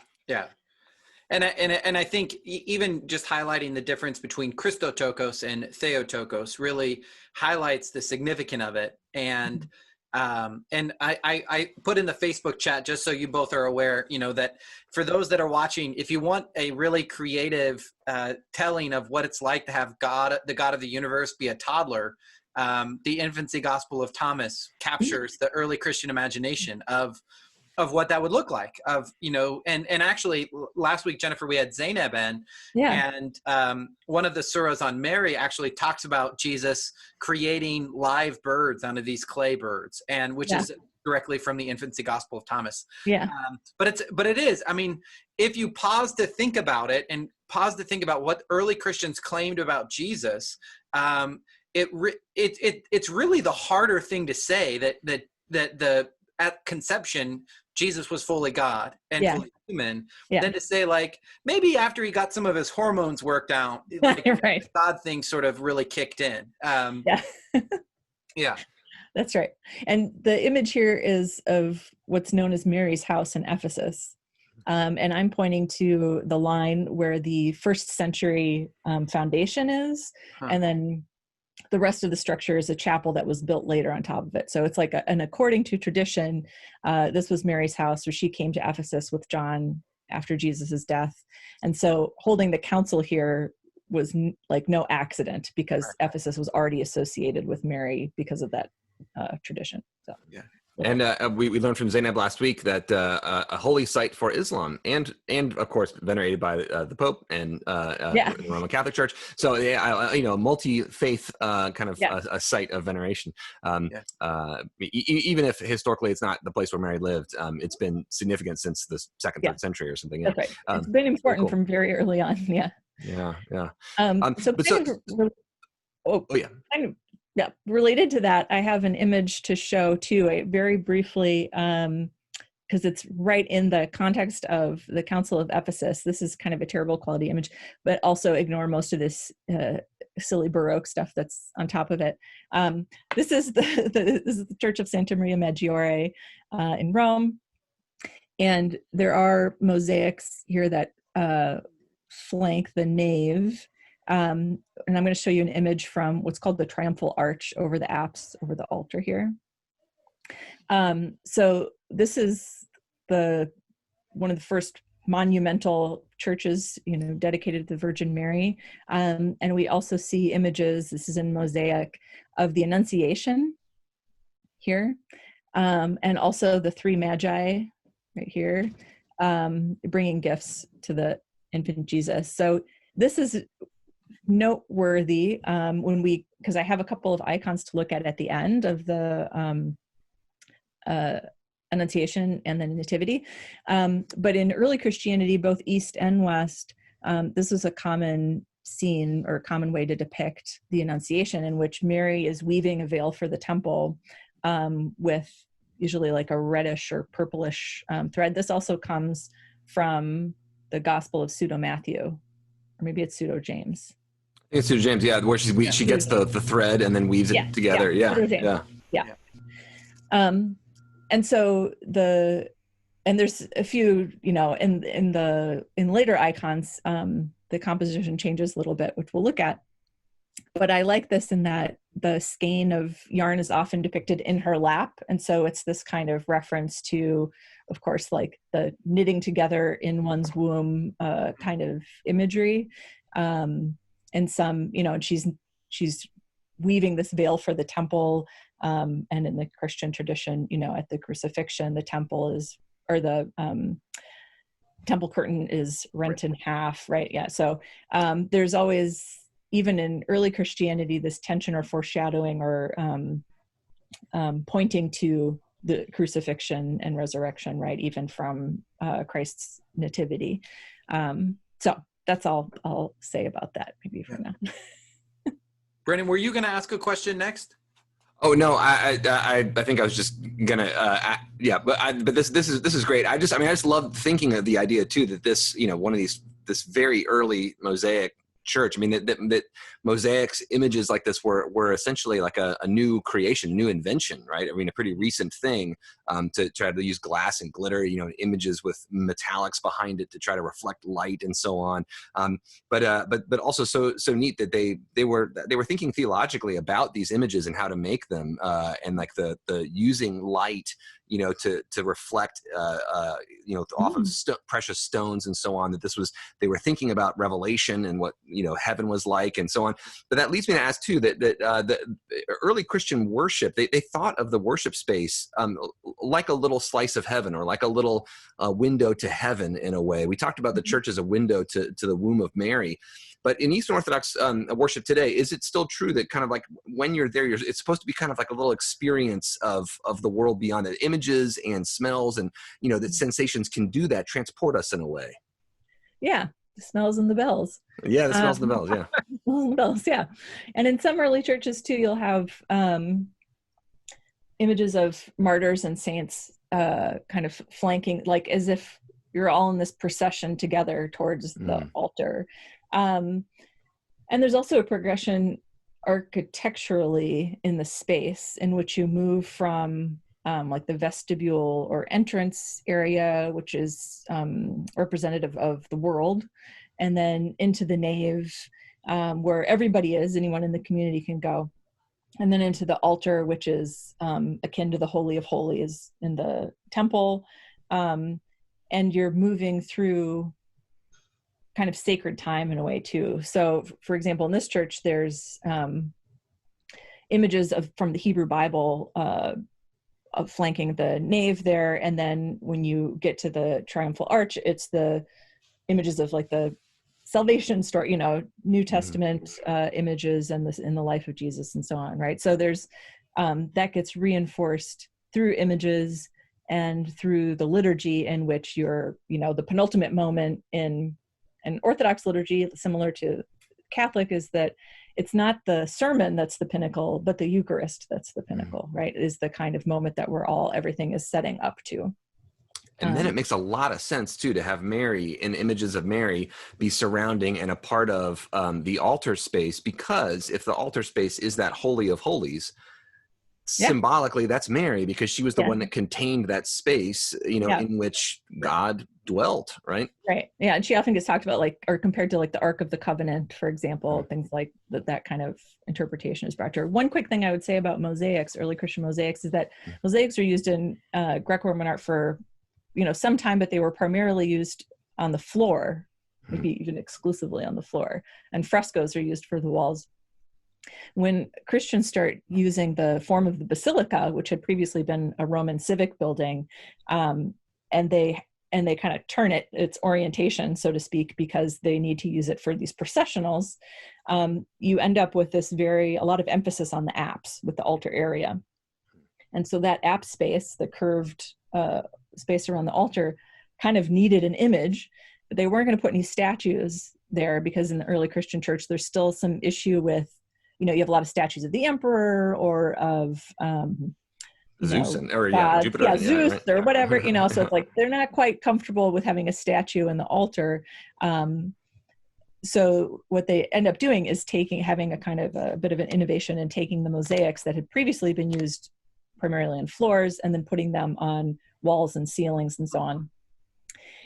And I think even just highlighting the difference between Christotokos and Theotokos really highlights the significance of it. And I put in the Facebook chat, just so you both are aware, that for those that are watching, if you want a really creative telling of what it's like to have God, the God of the universe, be a toddler, the Infancy Gospel of Thomas captures the early Christian imagination of what that would look like, and actually last week, Jennifer, we had Zainab in, and one of the surahs on Mary actually talks about Jesus creating live birds out of these clay birds, and which is directly from the Infancy Gospel of Thomas. But it is, I mean, if you pause to think about it and pause to think about what early Christians claimed about Jesus, it's really the harder thing to say that at conception, Jesus was fully God and fully human, than to say, like, maybe after he got some of his hormones worked out, like,
right,
the God thing sort of really kicked in.
That's right. And the image here is of what's known as Mary's house in Ephesus. And I'm pointing to the line where the first century foundation is, and then the rest of the structure is a chapel that was built later on top of it. So it's like and according to tradition, this was Mary's house, where she came to Ephesus with John after Jesus's death. And so holding the council here was like no accident, because Ephesus was already associated with Mary because of that tradition. So
And we learned from Zainab last week that a holy site for Islam and of course venerated by the Pope and the Roman Catholic Church. So multi-faith kind of a site of veneration. Even if historically it's not the place where Mary lived, it's been significant since the second, third century or something.
That's right. It's been important from very early on. Related to that, I have an image to show too, very briefly, because it's right in the context of the Council of Ephesus. This is kind of a terrible quality image, but also ignore most of this silly Baroque stuff that's on top of it. This is the Church of Santa Maria Maggiore in Rome, and there are mosaics here that flank the nave. And I'm going to show you an image from what's called the triumphal arch over the apse, over the altar here. So this is one of the first monumental churches, dedicated to the Virgin Mary. And we also see images, this is in Mosaic, of the Annunciation here. And also the three Magi right here, bringing gifts to the infant Jesus. So this is noteworthy because I have a couple of icons to look at the end of the Annunciation and the Nativity. But in early Christianity, both East and West, this was a common scene or common way to depict the Annunciation, in which Mary is weaving a veil for the temple with usually like a reddish or purplish thread. This also comes from the Gospel of Pseudo Matthew, or maybe it's Pseudo James.
I think it's Pseudo James, yeah, where she gets the thread and then weaves it together. Yeah.
And so there's a few, in later icons, the composition changes a little bit, which we'll look at. But I like this in that the skein of yarn is often depicted in her lap. And so it's this kind of reference to, of course, like the knitting together in one's womb kind of imagery. And some, and she's weaving this veil for the temple. And in the Christian tradition, at the crucifixion, the temple the temple curtain is rent in half, right? Yeah. So there's always, even in early Christianity, this tension or foreshadowing or pointing to the crucifixion and resurrection, right? Even from Christ's nativity. So that's all I'll say about that maybe for now.
Brennan, were you going to ask a question next?
Oh no, I think I was just gonna but this is great. I just love thinking of the idea too that this one of this very early Mosaic church. I mean that Mosaic's images like this were essentially like a new creation, new invention, right? I mean a pretty recent thing to try to use glass and glitter, images with metallics behind it to try to reflect light and so on. But also so neat that they were thinking theologically about these images and how to make them and like the using light to reflect, off of precious stones and so on, they were thinking about revelation and what, heaven was like and so on. But that leads me to ask too, that the early Christian worship, they thought of the worship space like a little slice of heaven or like a little window to heaven in a way. We talked about the church as a window to the womb of Mary. But in Eastern Orthodox worship today, is it still true that kind of like when you're there, it's supposed to be kind of like a little experience of the world beyond it, images and smells and, that sensations can do that, transport us in a way?
Yeah, the smells and the bells.
Yeah, the smells and the bells, yeah.
Bells, yeah. And in some early churches too, you'll have images of martyrs and saints kind of flanking, like as if you're all in this procession together towards the altar. And there's also a progression architecturally in the space in which you move from like the vestibule or entrance area, which is representative of the world, and then into the nave where everybody is, anyone in the community can go, and then into the altar, which is akin to the Holy of Holies in the temple. And you're moving through kind of sacred time in a way too. So for example, in this church, there's images from the Hebrew Bible of flanking the nave there. And then when you get to the triumphal arch, it's the images of like the salvation story, New Testament images and this in the life of Jesus and so on. Right. So there's that gets reinforced through images and through the liturgy in which you're, the penultimate moment in an Orthodox liturgy, similar to Catholic, is that it's not the sermon that's the pinnacle, but the Eucharist that's the pinnacle, right? Is the kind of moment that everything is setting up to.
And then it makes a lot of sense too to have Mary and images of Mary be surrounding and a part of the altar space, because if the altar space is that Holy of Holies, symbolically that's Mary, because she was the one that contained that space, in which God dwelt, right?
Right. Yeah. And she often gets talked about, like, or compared to like the Ark of the Covenant, for example, things like that, that kind of interpretation is brought to her. One quick thing I would say about mosaics, early Christian mosaics, is that mosaics are used in Greco-Roman art for, some time, but they were primarily used on the floor, maybe even exclusively on the floor. And frescoes are used for the walls. When Christians start using the form of the basilica, which had previously been a Roman civic building, and they kind of turn its orientation, so to speak, because they need to use it for these processionals, you end up with a lot of emphasis on the apse with the altar area. And so that apse space, the curved space around the altar, kind of needed an image, but they weren't going to put any statues there, because in the early Christian church, there's still some issue with, you have a lot of statues of the emperor or of
Zeus or Jupiter.
Yeah, Zeus,
right.
or whatever, so it's like they're not quite comfortable with having a statue in the altar. So what they end up doing is having a kind of a bit of an innovation and taking the mosaics that had previously been used primarily on floors and then putting them on walls and ceilings and so on.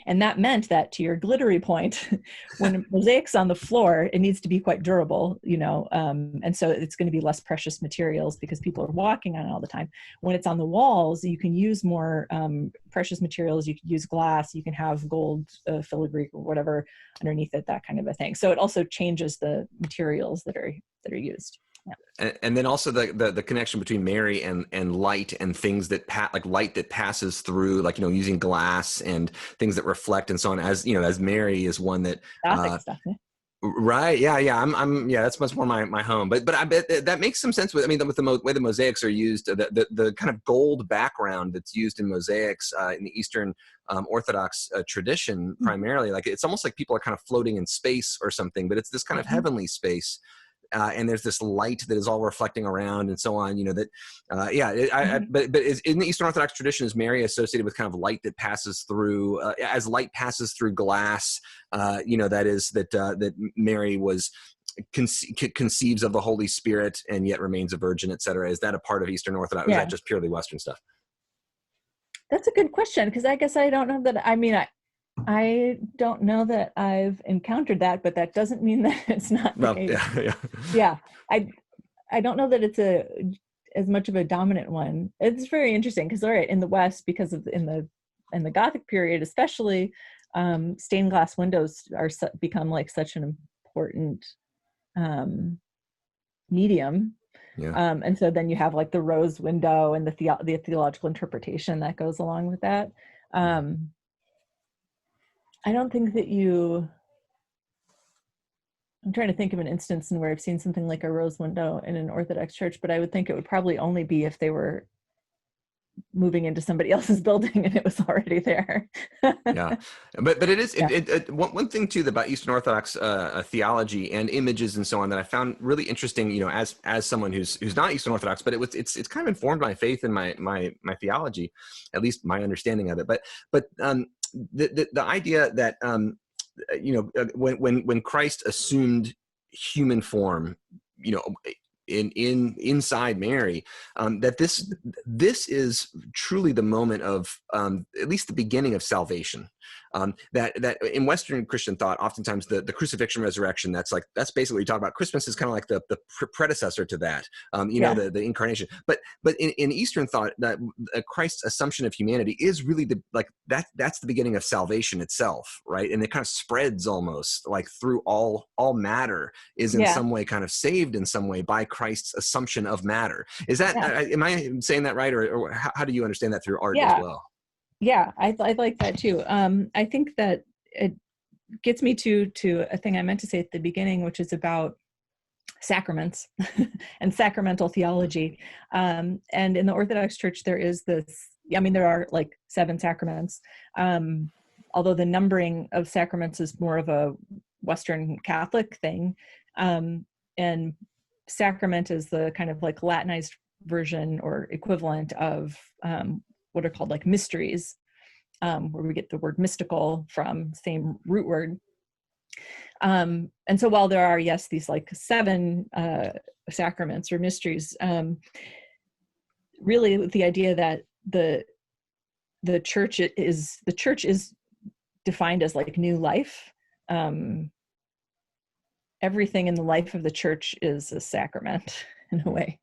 And that meant that, to your glittery point, when a mosaic's on the floor, it needs to be quite durable, and so it's going to be less precious materials because people are walking on it all the time. When it's on the walls, you can use more precious materials. You can use glass. You can have gold filigree or whatever underneath it, that kind of a thing. So it also changes the materials that are used. Yeah.
And then also the connection between Mary and light and things that like light that passes through, like, using glass and things that reflect and so on, as Mary is one that
Stuff, yeah.
Right. Yeah. I'm that's much more my home, but I bet that makes some sense with the way the mosaics are used, the kind of gold background that's used in mosaics in the Eastern Orthodox tradition primarily. Like, it's almost like people are kind of floating in space or something, but it's this kind of heavenly space. And there's this light that is all reflecting around and so on, but is, in the Eastern Orthodox tradition, is Mary associated with kind of light that passes through, as light passes through glass, that Mary was conceives of the Holy Spirit and yet remains a virgin, et cetera. Is that a part of Eastern Orthodox? Or is that just purely Western stuff?
That's a good question, because I guess I don't know that, I don't know that I've encountered that, but that doesn't mean that it's not the case. Yeah. I don't know that it's as much of a dominant one. It's very interesting because, all right, in the West, because of in the Gothic period, especially, stained glass windows become like such an important medium. Yeah. And so then you have like the rose window and the theological interpretation that goes along with that. I don't think that I'm trying to think of an instance in where I've seen something like a rose window in an Orthodox church, but I would think it would probably only be if they were moving into somebody else's building and it was already there.
Yeah, but it is one thing too about Eastern Orthodox theology and images and so on that I found really interesting. As someone who's not Eastern Orthodox, but it's kind of informed my faith and my theology, at least my understanding of it. But the idea that when Christ assumed human form, inside Mary, that this is truly the moment of at least the beginning of salvation. That in Western Christian thought, oftentimes the crucifixion, resurrection, that's basically what you talk about. Christmas is kind of like the predecessor to that, the incarnation. But in Eastern thought, that Christ's assumption of humanity is really that's the beginning of salvation itself, right? And it kind of spreads almost like through all matter is in some way kind of saved in some way by Christ's assumption of matter. Is that am I saying that right, or how do you understand that through art as well?
Yeah, I like that too. I think that it gets me to a thing I meant to say at the beginning, which is about sacraments and sacramental theology. And in the Orthodox Church, there is this, there are like 7 sacraments, although the numbering of sacraments is more of a Western Catholic thing. And sacrament is the kind of like Latinized version or equivalent of what are called like mysteries, where we get the word mystical from, same root word. And so while there are, yes, these like 7 sacraments or mysteries, really the idea that the church is defined as like new life. Everything in the life of the church is a sacrament in a way.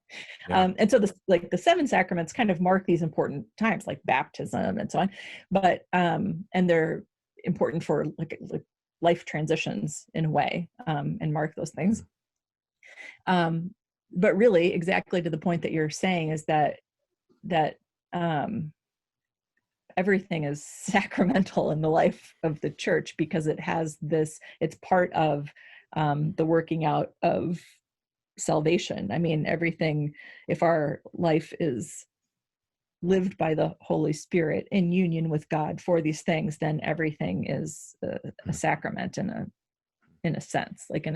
Yeah.
And so the 7 sacraments kind of mark these important times, like baptism and so on, but and they're important for like life transitions in a way, and mark those things. But really, exactly to the point that you're saying is that everything is sacramental in the life of the church, because it has this, it's part of the working out of salvation. I mean, everything, if our life is lived by the Holy Spirit in union with God for these things, then everything is a sacrament in a sense, like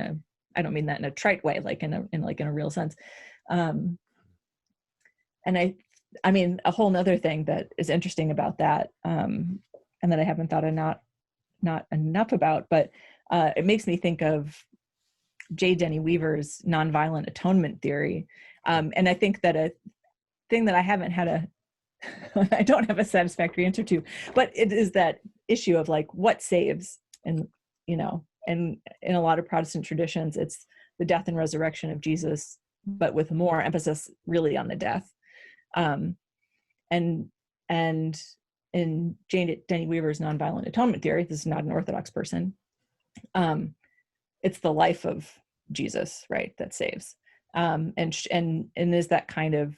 I don't mean that in a trite way, like in a real sense. And I mean, a whole nother thing that is interesting about that, and that I haven't thought not enough about, but it makes me think of J. Denny Weaver's nonviolent atonement theory. And I think that a thing that I haven't had I don't have a satisfactory answer to, but it is that issue of like, what saves? And, and in a lot of Protestant traditions, it's the death and resurrection of Jesus, but with more emphasis really on the death. And in J. Denny Weaver's nonviolent atonement theory, this is not an Orthodox person, it's the life of Jesus, right, that saves. And is that kind of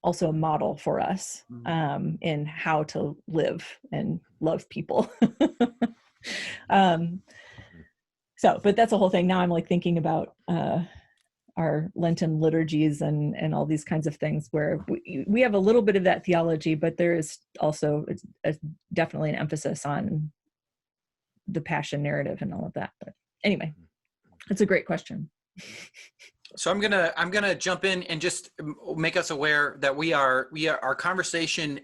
also a model for us in how to live and love people. But that's a whole thing. Now I'm like thinking about our Lenten liturgies and all these kinds of things where we have a little bit of that theology, but there is also definitely an emphasis on the passion narrative and all of that. But anyway, that's a great question.
So I'm gonna jump in and just make us aware that our conversation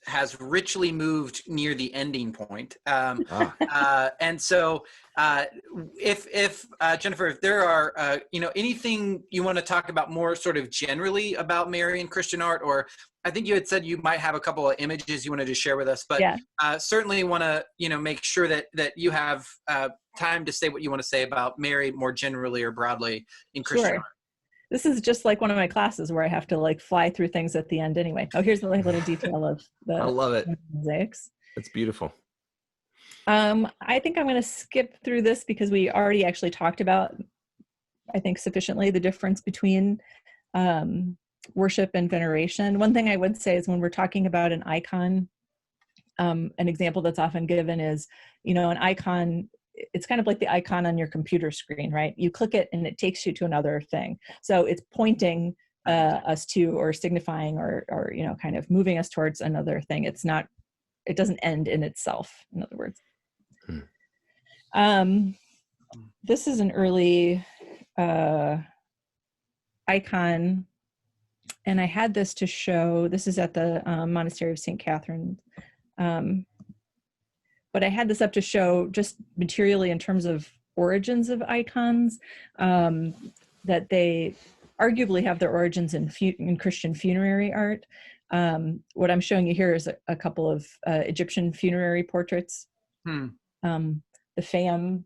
has richly moved near the ending point. And so if Jennifer, if there are anything you want to talk about more sort of generally about Marian Christian art, or I think you had said you might have a couple of images you wanted to share with us, but certainly want to make sure that you have time to say what you want to say about Mary more generally or broadly in Christian art.
This is just like one of my classes where I have to like fly through things at the end anyway. Oh, here's the little detail of the
I love it.
mosaics.
That's beautiful.
I think I'm going to skip through this because we already actually talked about, I think, sufficiently the difference between worship and veneration. One thing I would say is when we're talking about an icon, an example that's often given is, an icon, it's kind of like the icon on your computer screen, right? You click it and it takes you to another thing. So it's pointing us to, or signifying, or kind of moving us towards another thing. It doesn't end in itself, in other words. This is an early icon, and I had this to show. This is at the Monastery of St. Catherine. But I had this up to show just materially in terms of origins of icons, that they arguably have their origins in Christian funerary art. What I'm showing you here is a couple of Egyptian funerary portraits. The Fayum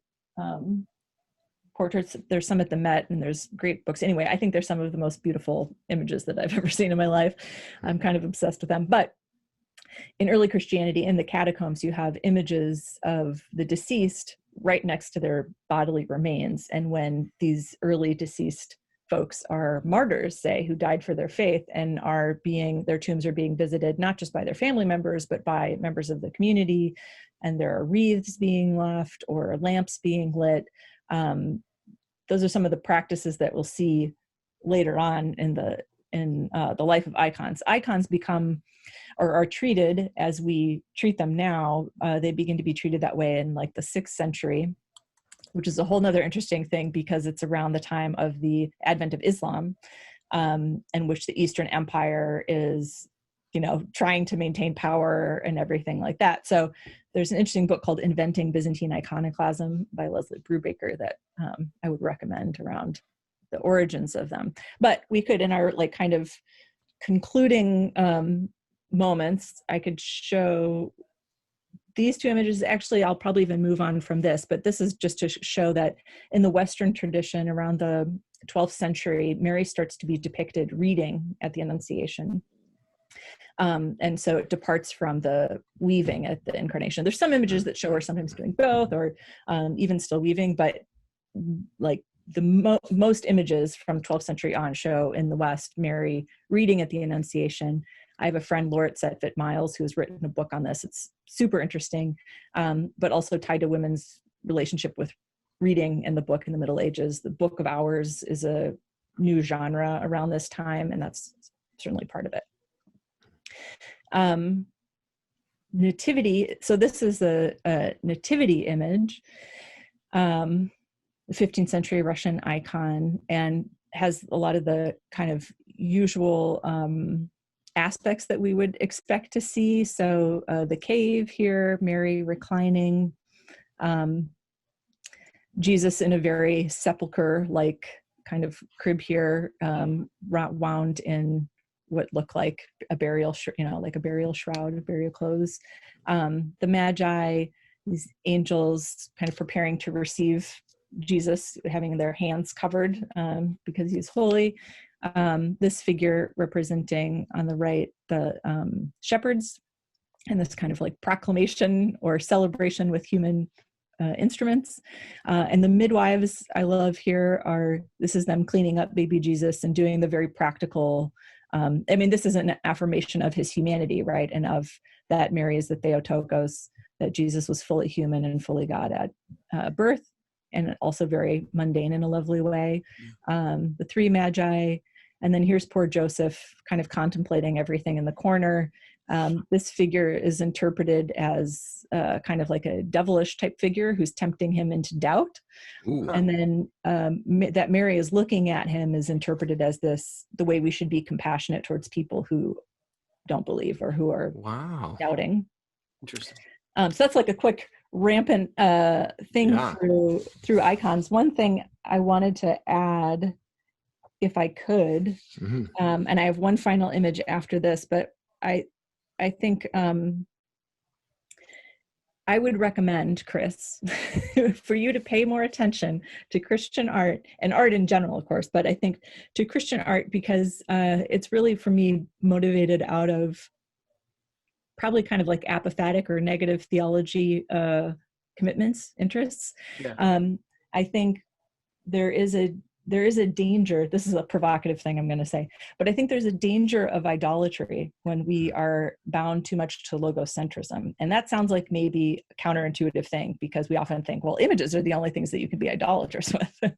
portraits, there's some at the Met, and there's great books. Anyway, I think they're some of the most beautiful images that I've ever seen in my life. I'm kind of obsessed with them. But in early Christianity, in the catacombs, you have images of the deceased right next to their bodily remains. And when these early deceased folks are martyrs, say, who died for their faith, and their tombs are being visited not just by their family members, but by members of the community, and there are wreaths being left or lamps being lit. Those are some of the practices that we'll see later on in the life of icons. Icons become, or are treated as we treat them now. They begin to be treated that way in like the 6th century, which is a whole nother interesting thing because it's around the time of the advent of Islam, in which the Eastern Empire is, trying to maintain power and everything like that. So there's an interesting book called Inventing Byzantine Iconoclasm by Leslie Brubaker that I would recommend around the origins of them. But we could, in our like kind of concluding moments, I could show these two images, actually, I'll probably even move on from this, but this is just to show that in the Western tradition around the 12th century, Mary starts to be depicted reading at the Annunciation. And so it departs from the weaving at the Incarnation. There's some images that show her sometimes doing both, or even still weaving, but like the most images from 12th century on show in the West Mary reading at the Annunciation. I have a friend, Lauret Setfit-Miles, who has written a book on this. It's super interesting, but also tied to women's relationship with reading in the book in the Middle Ages. The Book of Hours is a new genre around this time, and that's certainly part of it. Nativity, so this is a nativity image, the 15th century Russian icon, and has a lot of the kind of usual aspects that we would expect to see. So the cave here, Mary reclining, Jesus in a very sepulcher-like kind of crib here, wound in what looked like a burial, like a burial shroud, burial clothes. The Magi, these angels kind of preparing to receive Jesus, having their hands covered because he's holy. This figure representing on the right, the shepherds, and this kind of like proclamation or celebration with human instruments. And the midwives I love here this is them cleaning up baby Jesus and doing the very practical, this is an affirmation of his humanity, right? And of that Mary is the Theotokos, that Jesus was fully human and fully God at birth, and also very mundane in a lovely way. The three Magi, and then here's poor Joseph kind of contemplating everything in the corner. This figure is interpreted as kind of like a devilish type figure who's tempting him into doubt. Ooh. And then that Mary is looking at him is interpreted as the way we should be compassionate towards people who don't believe or who are doubting.
Interesting.
So that's like a quick rampant thing through icons. One thing I wanted to add, if I could, and I have one final image after this, but I think I would recommend, Chris, for you to pay more attention to Christian art, and art in general, of course, but I think to Christian art because it's really, for me, motivated out of probably kind of like apophatic or negative theology commitments, interests. Yeah. I think there is a danger, this is a provocative thing I'm going to say, but I think there's a danger of idolatry when we are bound too much to logocentrism. And that sounds like maybe a counterintuitive thing because we often think, well, images are the only things that you can be idolatrous with.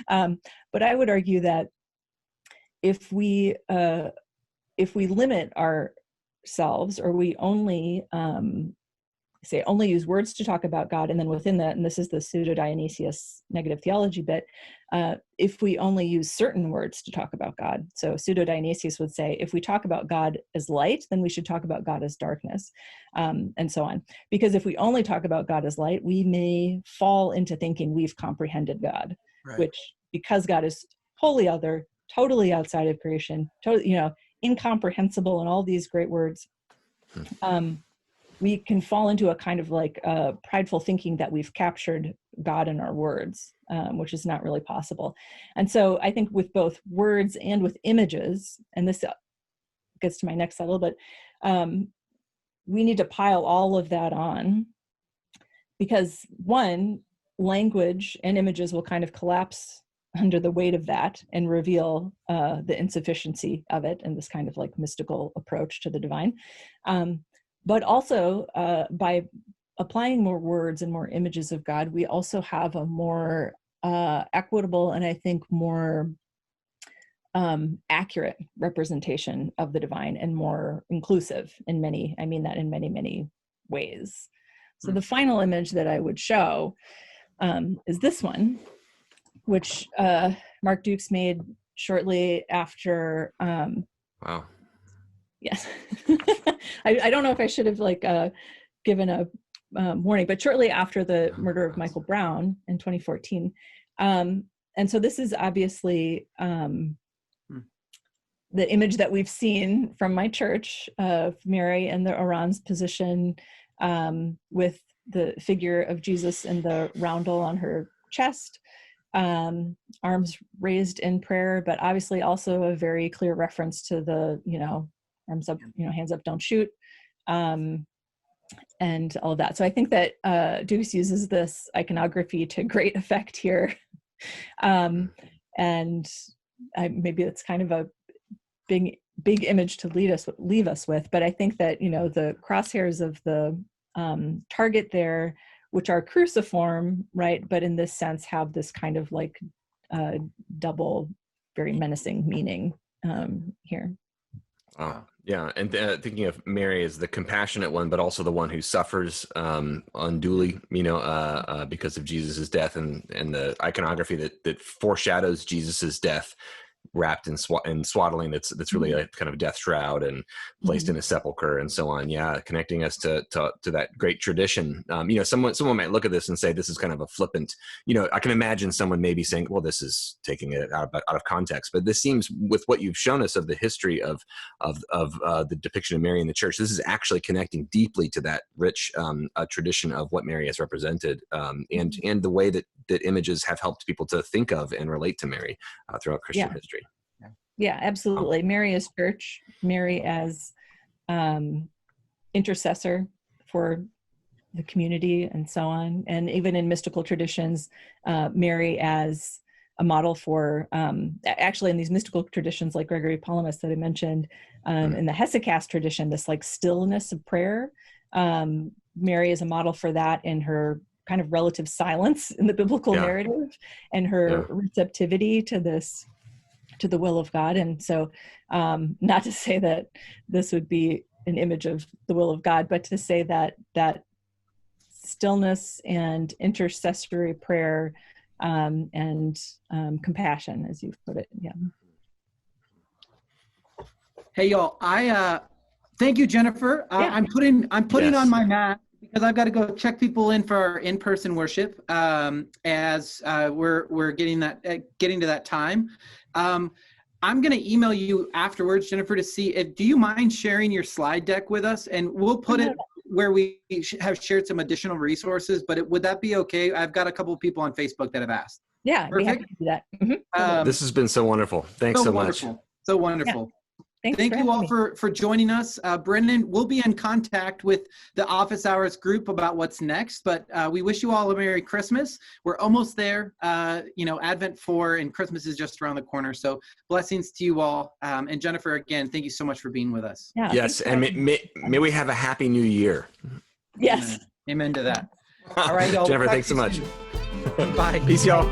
But I would argue that if we limit ourselves, or we only only use words to talk about God, and then within that, and this is the pseudo-Dionysius negative theology bit, if we only use certain words to talk about God. So pseudo-Dionysius would say, if we talk about God as light, then we should talk about God as darkness, and so on. Because if we only talk about God as light, we may fall into thinking we've comprehended God, right. Which, because God is wholly other, totally outside of creation, incomprehensible, and all these great words, we can fall into a kind of like prideful thinking that we've captured God in our words, which is not really possible. And so I think with both words and with images, and this gets to my next slide a little bit, we need to pile all of that on, because one, language and images will kind of collapse under the weight of that and reveal the insufficiency of it and this kind of like mystical approach to the divine. But also, by applying more words and more images of God, we also have a more equitable and I think more accurate representation of the divine, and more inclusive in many, I mean that in many, many ways. So the final image that I would show is this one, which Mark Dukes made shortly after.
Wow.
Yes. I don't know if I should have given a warning, but shortly after the murder of Michael Brown in 2014. And so this is obviously the image that we've seen from my church of Mary and the Oran's position, with the figure of Jesus in the roundel on her chest, arms raised in prayer, but obviously also a very clear reference to the, arms up, hands up, don't shoot, and all of that. So I think that Deuce uses this iconography to great effect here. And maybe it's kind of a big image to leave us with, but I think that, the crosshairs of the target there, which are cruciform, right, but in this sense have this kind of like double, very menacing meaning here.
Wow. Yeah, and thinking of Mary as the compassionate one, but also the one who suffers unduly, because of Jesus's death, and the iconography that foreshadows Jesus's death, wrapped in swaddling. That's really a kind of death shroud and placed in a sepulcher and so on. Yeah, connecting us to that great tradition. Someone might look at this and say this is kind of a flippant. I can imagine someone maybe saying, "Well, this is taking it out of context." But this seems, with what you've shown us of the history of the depiction of Mary in the church, this is actually connecting deeply to that rich tradition of what Mary has represented, and the way that images have helped people to think of and relate to Mary throughout Christian history.
Yeah, absolutely. Mary as church, Mary as intercessor for the community and so on. And even in mystical traditions, Mary as a model for, actually in these mystical traditions like Gregory Palamas that I mentioned, in the Hesychast tradition, this like stillness of prayer, Mary is a model for that in her kind of relative silence in the biblical narrative, and her receptivity to the will of God. And so not to say that this would be an image of the will of God, but to say that stillness and intercessory prayer and compassion, as you've put it. Yeah.
Hey y'all, I thank you, Jennifer. I'm putting on my mat because I've got to go check people in for our in-person worship as we're getting to that time. I'm going to email you afterwards, Jennifer, to see if, do you mind sharing your slide deck with us? And we'll put it where we have shared some additional resources, but would that be okay? I've got a couple of people on Facebook that have asked.
Yeah, we have to do that. Mm-hmm.
This has been so wonderful. Thanks so much.
So wonderful.
Yeah.
Thank you all for joining us. Brendan, we'll be in contact with the office hours group about what's next, but we wish you all a Merry Christmas. We're almost there. Advent 4 and Christmas is just around the corner. So blessings to you all. And Jennifer, again, thank you so much for being with us.
Yeah,
yes, and may we have a happy new year.
Yes.
Amen to that. All right, y'all.
Jennifer, thanks so much.
Bye.
Peace, y'all.